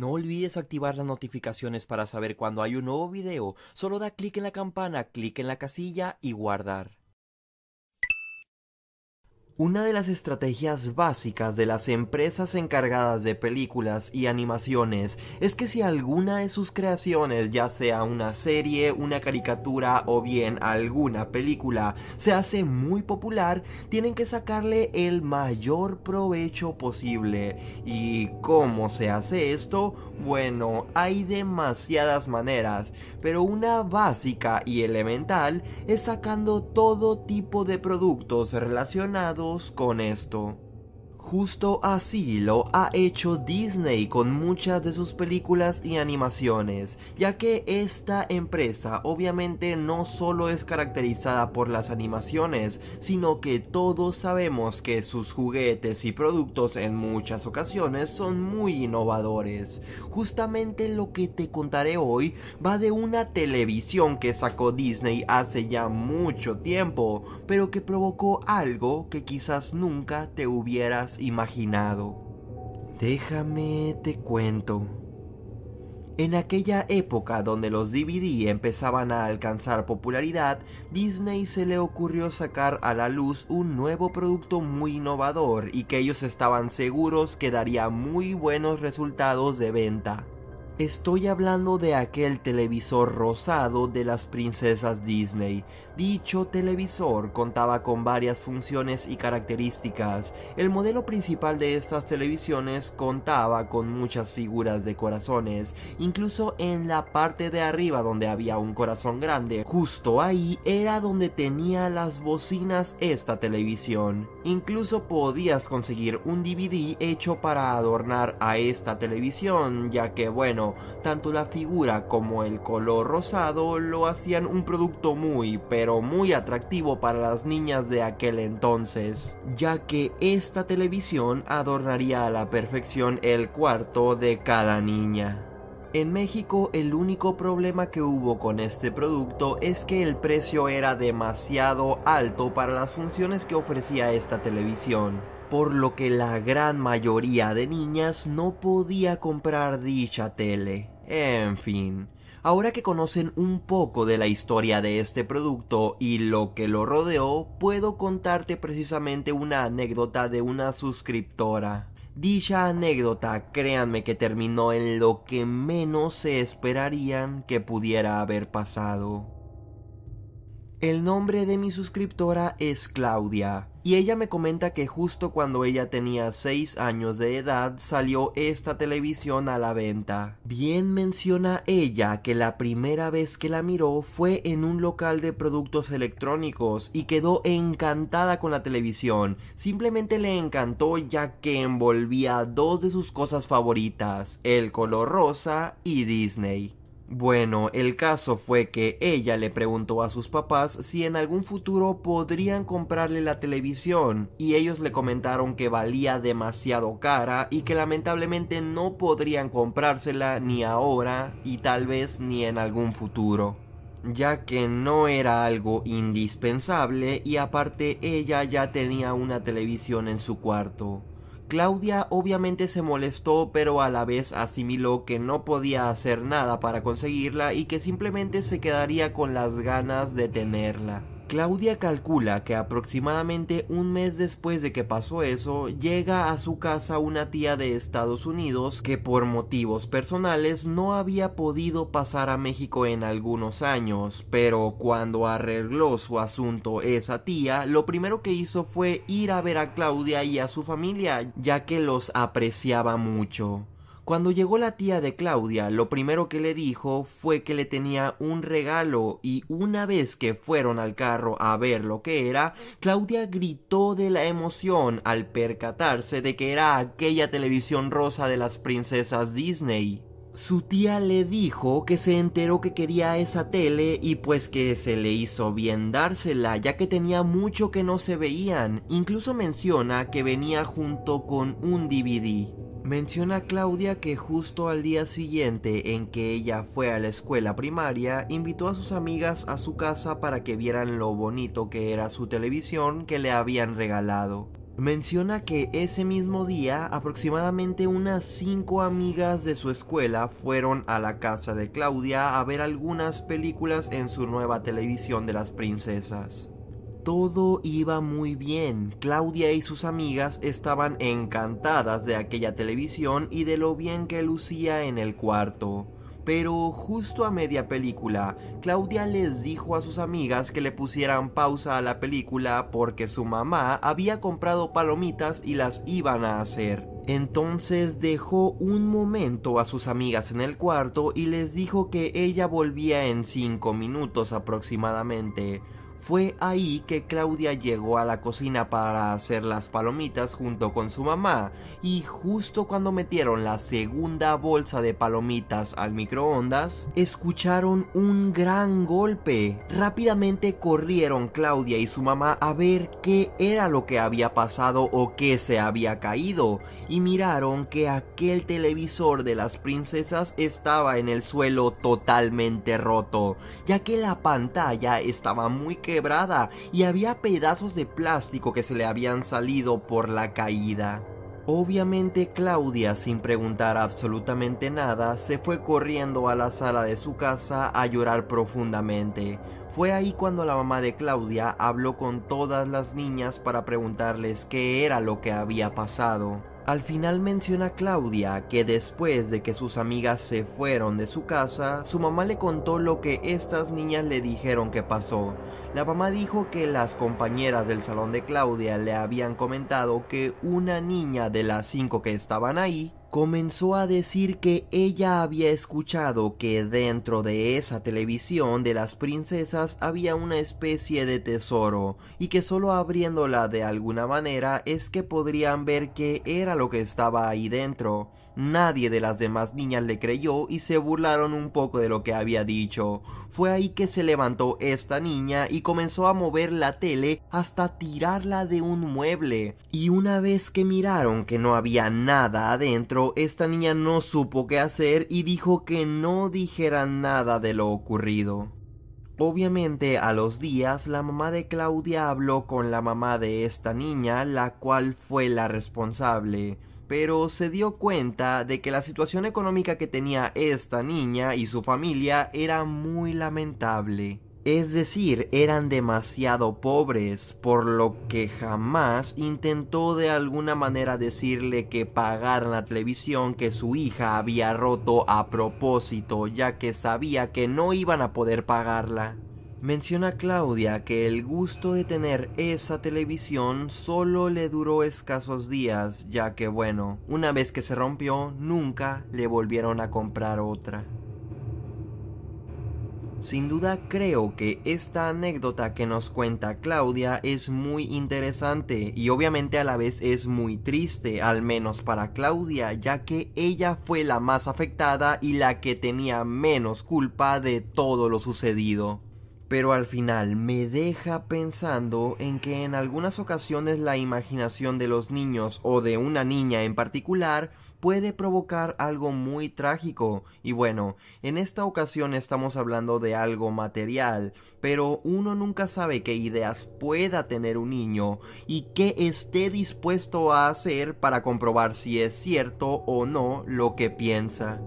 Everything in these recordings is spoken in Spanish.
No olvides activar las notificaciones para saber cuando hay un nuevo video. Solo da clic en la campana, clic en la casilla y guardar. Una de las estrategias básicas de las empresas encargadas de películas y animaciones es que si alguna de sus creaciones, ya sea una serie, una caricatura o bien alguna película, se hace muy popular, tienen que sacarle el mayor provecho posible. ¿Y cómo se hace esto? Bueno, hay demasiadas maneras, pero una básica y elemental es sacando todo tipo de productos relacionados con esto. Justo así lo ha hecho Disney con muchas de sus películas y animaciones, ya que esta empresa obviamente no solo es caracterizada por las animaciones, sino que todos sabemos que sus juguetes y productos en muchas ocasiones son muy innovadores. Justamente lo que te contaré hoy va de una televisión que sacó Disney hace ya mucho tiempo, pero que provocó algo que quizás nunca te hubieras imaginado. Déjame te cuento. En aquella época donde los DVD empezaban a alcanzar popularidad, Disney se le ocurrió sacar a la luz un nuevo producto muy innovador y que ellos estaban seguros que daría muy buenos resultados de venta. Estoy hablando de aquel televisor rosado de las princesas Disney. Dicho televisor contaba con varias funciones y características. El modelo principal de estas televisiones contaba con muchas figuras de corazones, incluso en la parte de arriba donde había un corazón grande. Justo ahí era donde tenía las bocinas esta televisión. Incluso podías conseguir un DVD hecho para adornar a esta televisión, ya que bueno, tanto la figura como el color rosado lo hacían un producto pero muy atractivo para las niñas de aquel entonces, ya que esta televisión adornaría a la perfección el cuarto de cada niña. En México el único problema que hubo con este producto es que el precio era demasiado alto para las funciones que ofrecía esta televisión, por lo que la gran mayoría de niñas no podía comprar dicha tele. En fin, ahora que conocen un poco de la historia de este producto y lo que lo rodeó, puedo contarte precisamente una anécdota de una suscriptora. Dicha anécdota, créanme que terminó en lo que menos se esperarían que pudiera haber pasado. El nombre de mi suscriptora es Claudia, y ella me comenta que justo cuando ella tenía 6 años de edad salió esta televisión a la venta. Bien menciona ella que la primera vez que la miró fue en un local de productos electrónicos y quedó encantada con la televisión. Simplemente le encantó ya que envolvía dos de sus cosas favoritas, el color rosa y Disney. Bueno, el caso fue que ella le preguntó a sus papás si en algún futuro podrían comprarle la televisión y ellos le comentaron que valía demasiado cara y que lamentablemente no podrían comprársela ni ahora y tal vez ni en algún futuro, ya que no era algo indispensable y aparte ella ya tenía una televisión en su cuarto. Claudia obviamente se molestó, pero a la vez asimiló que no podía hacer nada para conseguirla y que simplemente se quedaría con las ganas de tenerla. Claudia calcula que aproximadamente un mes después de que pasó eso, llega a su casa una tía de Estados Unidos que por motivos personales no había podido pasar a México en algunos años, pero cuando arregló su asunto esa tía, lo primero que hizo fue ir a ver a Claudia y a su familia, ya que los apreciaba mucho. Cuando llegó la tía de Claudia, lo primero que le dijo fue que le tenía un regalo y una vez que fueron al carro a ver lo que era, Claudia gritó de la emoción al percatarse de que era aquella televisión rosa de las princesas Disney. Su tía le dijo que se enteró que quería esa tele y pues que se le hizo bien dársela, ya que tenía mucho que no se veían. Incluso menciona que venía junto con un DVD. Menciona Claudia que justo al día siguiente en que ella fue a la escuela primaria, invitó a sus amigas a su casa para que vieran lo bonito que era su televisión que le habían regalado. Menciona que ese mismo día aproximadamente unas 5 amigas de su escuela fueron a la casa de Claudia a ver algunas películas en su nueva televisión de las princesas. Todo iba muy bien, Claudia y sus amigas estaban encantadas de aquella televisión y de lo bien que lucía en el cuarto. Pero justo a media película, Claudia les dijo a sus amigas que le pusieran pausa a la película porque su mamá había comprado palomitas y las iban a hacer. Entonces dejó un momento a sus amigas en el cuarto y les dijo que ella volvía en 5 minutos aproximadamente. Fue ahí que Claudia llegó a la cocina para hacer las palomitas junto con su mamá, y justo cuando metieron la segunda bolsa de palomitas al microondas, escucharon un gran golpe. Rápidamente corrieron Claudia y su mamá a ver qué era lo que había pasado o qué se había caído, y miraron que aquel televisor de las princesas estaba en el suelo totalmente roto, ya que la pantalla estaba muy quebrada y había pedazos de plástico que se le habían salido por la caída. Obviamente Claudia, sin preguntar absolutamente nada, se fue corriendo a la sala de su casa a llorar profundamente. Fue ahí cuando la mamá de Claudia habló con todas las niñas para preguntarles qué era lo que había pasado. Al final menciona Claudia que después de que sus amigas se fueron de su casa, su mamá le contó lo que estas niñas le dijeron que pasó. La mamá dijo que las compañeras del salón de Claudia le habían comentado que una niña de las 5 que estaban ahí comenzó a decir que ella había escuchado que dentro de esa televisión de las princesas había una especie de tesoro y que solo abriéndola de alguna manera es que podrían ver qué era lo que estaba ahí dentro. Nadie de las demás niñas le creyó y se burlaron un poco de lo que había dicho. Fue ahí que se levantó esta niña y comenzó a mover la tele hasta tirarla de un mueble. Y una vez que miraron que no había nada adentro, esta niña no supo qué hacer y dijo que no dijeran nada de lo ocurrido. Obviamente a los días la mamá de Claudia habló con la mamá de esta niña, la cual fue la responsable, pero se dio cuenta de que la situación económica que tenía esta niña y su familia era muy lamentable. Es decir, eran demasiado pobres, por lo que jamás intentó de alguna manera decirle que pagaran la televisión que su hija había roto a propósito, ya que sabía que no iban a poder pagarla. Menciona Claudia que el gusto de tener esa televisión solo le duró escasos días, ya que bueno, una vez que se rompió, nunca le volvieron a comprar otra. Sin duda creo que esta anécdota que nos cuenta Claudia es muy interesante y obviamente a la vez es muy triste, al menos para Claudia, ya que ella fue la más afectada y la que tenía menos culpa de todo lo sucedido. Pero al final me deja pensando en que en algunas ocasiones la imaginación de los niños o de una niña en particular puede provocar algo muy trágico. Y bueno, en esta ocasión estamos hablando de algo material, pero uno nunca sabe qué ideas pueda tener un niño y qué esté dispuesto a hacer para comprobar si es cierto o no lo que piensa.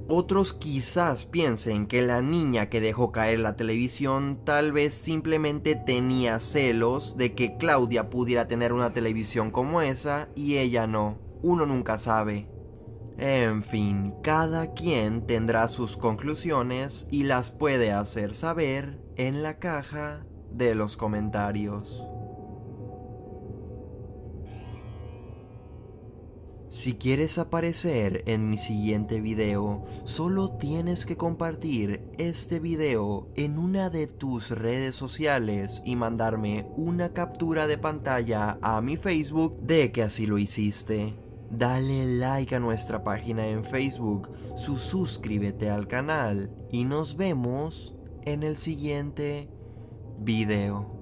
Otros quizás piensen que la niña que dejó caer la televisión tal vez simplemente tenía celos de que Claudia pudiera tener una televisión como esa y ella no. Uno nunca sabe. En fin, cada quien tendrá sus conclusiones y las puede hacer saber en la caja de los comentarios. Si quieres aparecer en mi siguiente video, solo tienes que compartir este video en una de tus redes sociales y mandarme una captura de pantalla a mi Facebook de que así lo hiciste. Dale like a nuestra página en Facebook, suscríbete al canal y nos vemos en el siguiente video.